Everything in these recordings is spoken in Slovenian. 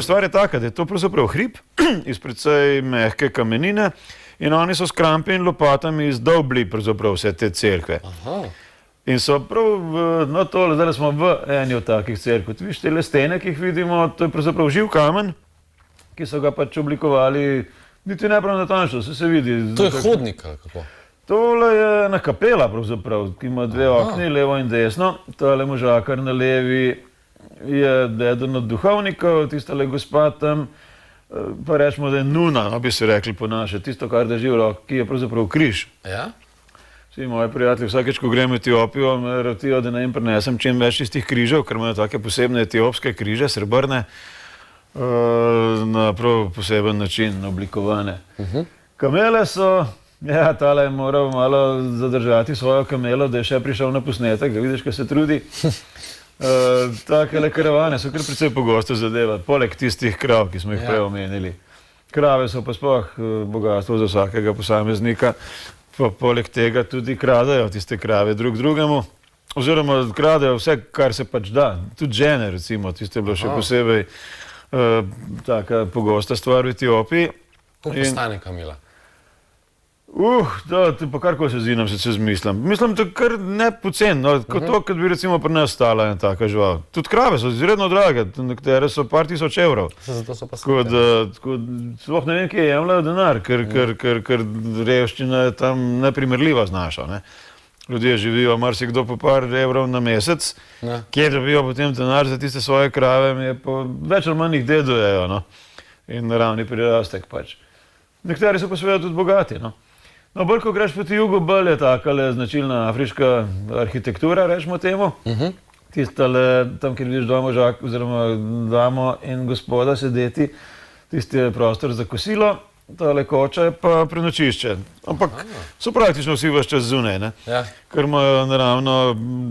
stvar je taka, da je to pravzaprav hrib iz precej mehke kamenine in oni so s krampi in lopatami izdolbli pravzaprav vse te cerkve. In so prav, no tole, zdaj smo v eni od takih cerkv. Viš, te stene, ki jih vidimo, to je pravzaprav živ kamen, ki so ga pač oblikovali, niti ne prav natančno, se vidi. To je hodnik, ali kako? Tole je ena kapela pravzaprav, ki ima dve okni, levo in desno. Tole možakar na levi je eden od duhovnikov, tistale gospa tam, pa rečemo, da je nuna, no bi se rekli po naše, tisto, kar drži v roki, ki je pravzaprav križ. Ja? Vsi moji prijatelji, vsakeč, ko gremo v Etiopijo, me ratijo, da jim prinesem čim več tistih križev, ker imajo take posebne etiopske križe, srebrne, na prav poseben način oblikovane. Kamele so, ja, tale je moral malo zadržati svojo kamelo, da je še prišel na posnetek, da vidiš, kaj se trudi. Takele karavane so kar precej pogosto zadeva, poleg tistih krav, ki smo jih prej omenili. Krave so pa sploh bogatstvo za vsakega posameznika. Pa poleg tega tudi kradejo tiste krave drug drugemu, oziroma kradejo vse, kar se pač da. Tudi žene, recimo, tiste je bilo še posebej taka pogosta stvar v Etiopiji. Koliko stane kamila? Pa karkoli se zdi nam se zmišljam. Mislim, da kar ne pocen, kot to, kad bi recimo pri nas stala ena taka žival. Tudi krave so izredno drage, nekatere so par tisoč evrov. Zato so pa sploh ne vem, kje jemljajo denar, ker revščina je tam neprimerljiva znaša. Ljudje živijo marsikdo po par evrov na mesec, kje dobijo potem denar za tiste svoje krave, je pa več ali manj jih dedujejo in naravni prirastek pač. Nekateri so pa seveda tudi bogati. No, bolj, ko greš proti jugu, bolj je takale značilna afriška arhitektura, rečemo temu. Tistale, tam, kjer vidiš damo in gospoda sedeti, tisti je prostor za kosilo, tale koča je pa prenočišče. Ampak so praktično vsi ves čas zunaj, ker imajo naravno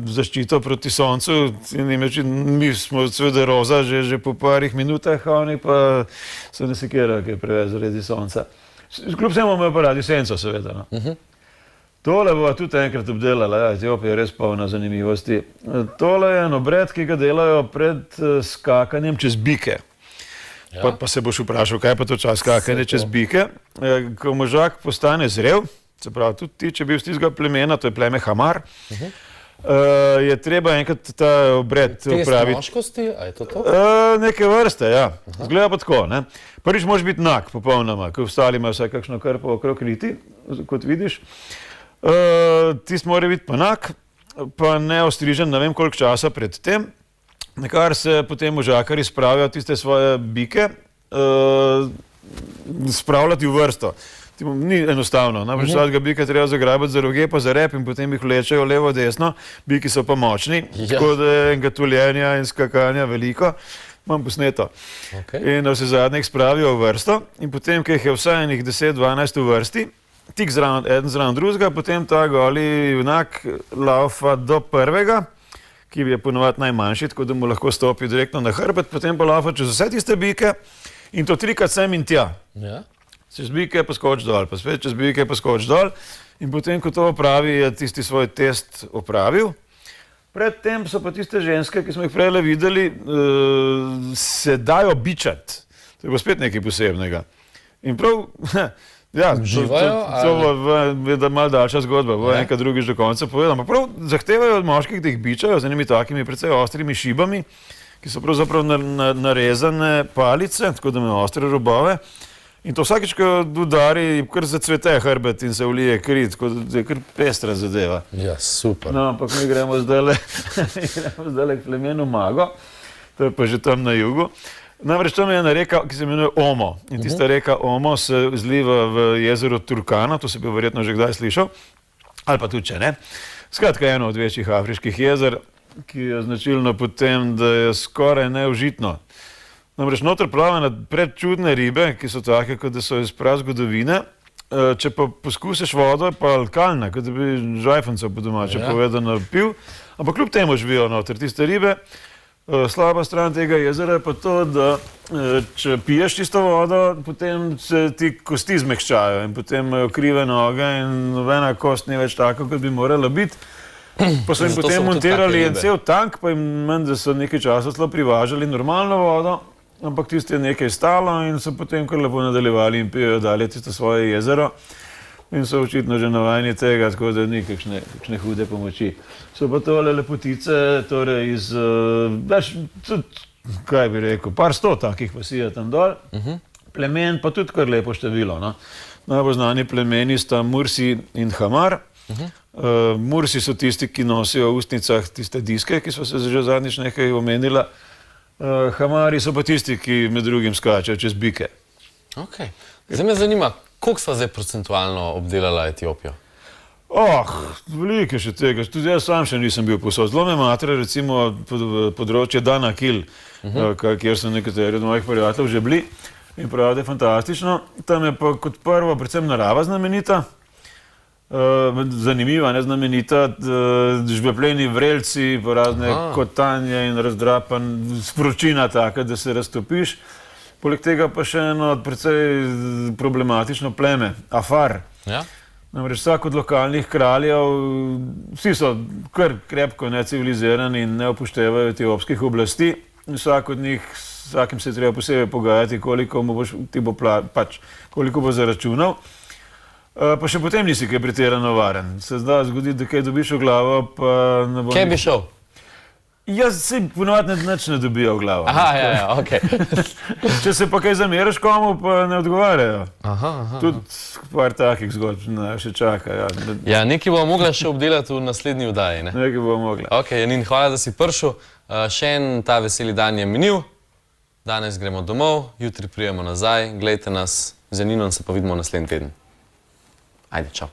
zaščito proti soncu. Mi smo seveda roza že po parih minutah, a oni pa se ne sekirajo, ki je preveč zaradi sonca. Kljub vsemu imajo pa radi senco, seveda. Tole bova tudi enkrat obdelala, Etiopija je res polna zanimivosti. Tole je en obred, ki ga delajo pred skakanjem čez bike. Pa se boš vprašal, kaj pa to čas skakanje čez bike. Ko možak postane zrel, se pravi tudi ti, če bi v tistega plemena, to je pleme Hamar, je treba enkrat ta obred upraviti. Test moškosti, a je to to? Neke vrste, ja. Zgleda pa tako, ne. Prvič moraš biti nag popolnoma, ko ostali imajo vsaj kakšno krpo okrog riti, kot vidiš. Tist mora biti pa nag, pa neostrižen, ne vem koliko časa pred tem, nekar se potem možakari spravijo tiste svoje bike, spravljati v vrsto. Ni enostavno, namreč vsakega bika treba zagrabiti za roge, pa za rep in potem jih vlečejo levo, desno, biki so pa močni, tako da je enega tuljenja in skakanja veliko, imam posneto. In vse zadnje jih spravijo v vrsto in potem, ko jih je vsaj enih 10-12 v vrsti, tik eden zraven drugega, potem ta goli junak laufa do prvega, ki je ponovadi najmanjši, tako da mu lahko stopi direktno na hrbet, potem pa laufa čez vse tiste bike in to trikrat sem in tja. Čez bike pa skoč dol, pa spet čez bike pa skoč dol in potem, ko to opravi, je tisti svoj test opravil. Predtem so pa tiste ženske, ki smo jih prejle videli, se dajo bičati. To je pa spet nekaj posebnega. In prav, to je malo daljša zgodba, bo enkrat drugič do konca povedal. Prav zahtevajo od moških, da jih bičajo z enimi takimi precej ostrimi šibami, ki so pravzaprav narezane palice, tako da imajo ostre robove. In to vsakič, ko udari, kar zacvete hrbet in se vlije kri, tako da je kar pestra zadeva. Ja, super. No, ampak mi gremo zdajle k plemenu Mago, to je pa že tam na jugu. Namreč tam je ena reka, ki se imenuje Omo. In tista reka Omo se zliva v jezero Turkana, to se bi verjetno že kdaj slišal, ali pa tudi če ne. Skratka, eno od večjih afriških jezer, ki je značilno po tem, da je skoraj neužitno. Namreč noter plavajo predčudne ribe, ki so take, kot da so iz prazgodovine. Če pa poskusiš vodo, je pa alkalna, kot da bi žajfencev po domače povedano pil. Ampak kljub temu živijo noter tiste ribe. Slaba stran tega jezera je pa to, da če piješ čisto vodo, potem se ti kosti zmehčajo in potem imajo krive noge in nobena kost ni več tako, kot bi morala biti. Pa so jim potem montirali en cel tank, pa jim da so nekaj časa celo privažali normalno vodo ampak tisto je nekaj stalo in so potem kar lepo nadaljevali in pijejo dalje tisto svoje jezero. In so očitno že navajeni tega, tako da ni kakšne hude pomoči. So pa tole lepotice, torej iz, kaj bi rekel, par sto takih vasi je tam dol. Plemen pa tudi kar lepo število. No. Najbolj znani plemeni sta Mursi in Hamar. Mursi so tisti, ki nosijo v ustnicah tiste diske, ki so se že zadnjič nekaj omenila. Hamari so pa tisti, ki med drugim skačejo čez bike. Ok. Zdaj me zanima, koliko sva zdaj procentualno obdelala Etiopijo? Veliko je še tega. Tudi jaz sam še nisem bil posod. Zelo me matra, recimo področje Danakil, kjer so nekateri od mojih prijateljev že bili. In pravi, da je fantastično. Tam je pa kot prvo predvsem narava znamenita. Zanimiva, neznamenita, žvepleni vrelci, razne kotanje in razdrapan, sporočina taka, da se raztopiš. Poleg tega pa še eno precej problematično pleme, Afar. Ja? Namreč vsak od lokalnih kraljev, vsi so kar krepko necivilizirani in ne upoštevajo etiopskih oblasti. Vsak od njih, vsakim se je treba posebej pogajati, koliko bo zaračunal. Pa še potem nisi kaj pretirano varen. Se zda zgodi, da kaj dobiš v glavo, pa ne bo... Kje bi šel? Jaz si ponovadi nič ne dobijo v glavo. Ja, ok. Če se pa kaj zameriš komu, pa ne odgovarjajo. Tudi par takih zgodb še čaka. Ja, nekaj bomo mogla še obdelati v naslednji vdaji, ne? Nekaj bomo mogla. Ok, Janin, hvala, da si prišel. Še en ta veseli dan je minil. Danes gremo domov, jutri pridemo nazaj. Glejte nas z Janinom, se pa vidimo naslednji teden. Ajde, čau.